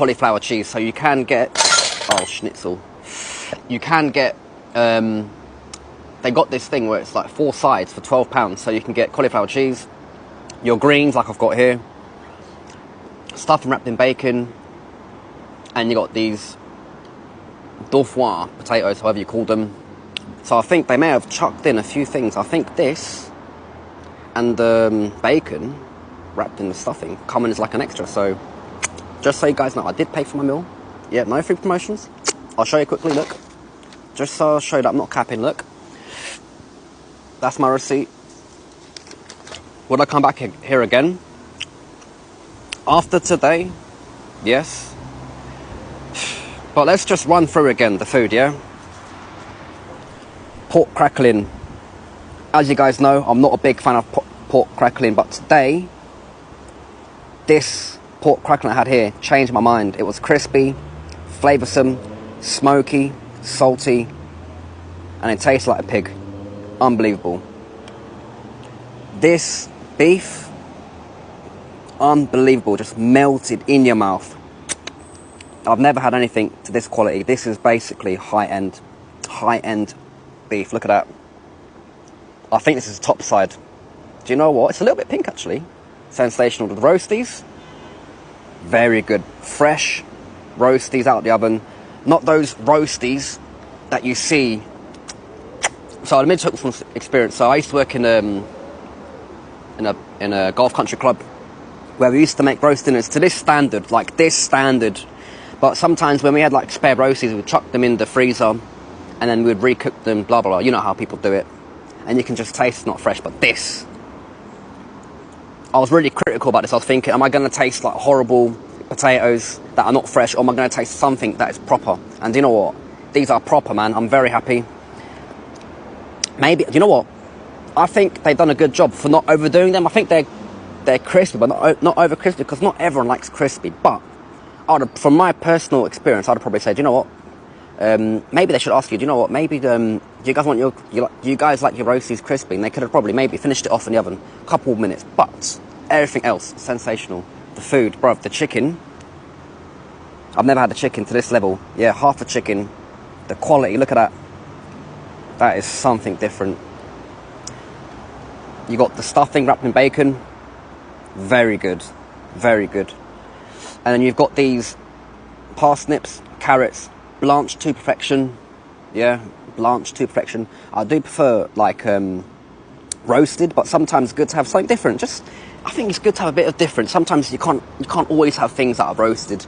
cauliflower cheese. So you can get, oh, schnitzel. You can get, they got this thing where it's like 4 sides for £12. So you can get cauliflower cheese, your greens like I've got here, stuffed and wrapped in bacon, and you got these dauphinoise potatoes, however you call them. So I think they may have chucked in a few things. I think this and the bacon wrapped in the stuffing come in as like an extra. So just so you guys know, I did pay for my meal. Yeah, no free promotions. I'll show you quickly, look. Just so I'll show you that I'm not capping, look. That's my receipt. Would I come back here again? After today, yes. But let's just run through again the food, yeah? Pork crackling. As you guys know, I'm not a big fan of pork crackling, but today, this pork crackling I had here changed my mind. It was crispy, flavoursome, smoky, salty, and it tastes like a pig. Unbelievable. This beef, unbelievable, just melted in your mouth. I've never had anything to this quality. This is basically high-end beef. Look at that. I think this is top side. Do you know what? It's a little bit pink, actually. Sensational. The roasties, very good. Fresh roasties out of the oven. Not those roasties that you see. So let me talk from experience. So I used to work in a golf country club where we used to make roast dinners to this standard, like this standard. But sometimes when we had like spare roasties, we'd chuck them in the freezer and then we'd recook them, blah, blah, blah. You know how people do it. And you can just taste it's not fresh. But this, I was really critical about this. I was thinking, am I going to taste like horrible potatoes that are not fresh, or am I going to taste something that is proper? And you know what? These are proper, man. I'm very happy. Maybe, you know what? I think they've done a good job for not overdoing them. I think they're crispy, but not over crispy, because not everyone likes crispy. But from my personal experience, I'd probably say, do you know what? Maybe they should ask you, do you know what? Maybe do you guys want you guys like your roasties crispy? And they could have probably maybe finished it off in the oven a couple of minutes. But everything else, sensational. The food, bro, the chicken. I've never had the chicken to this level. Yeah, half a chicken. The quality, look at that. That is something different. You got the stuffing wrapped in bacon. Very good. Very good. And then you've got these parsnips, carrots, blanched to perfection. Yeah, blanched to perfection. I do prefer like roasted, but sometimes it's good to have something different. I think it's good to have a bit of difference. Sometimes you can't always have things that are roasted.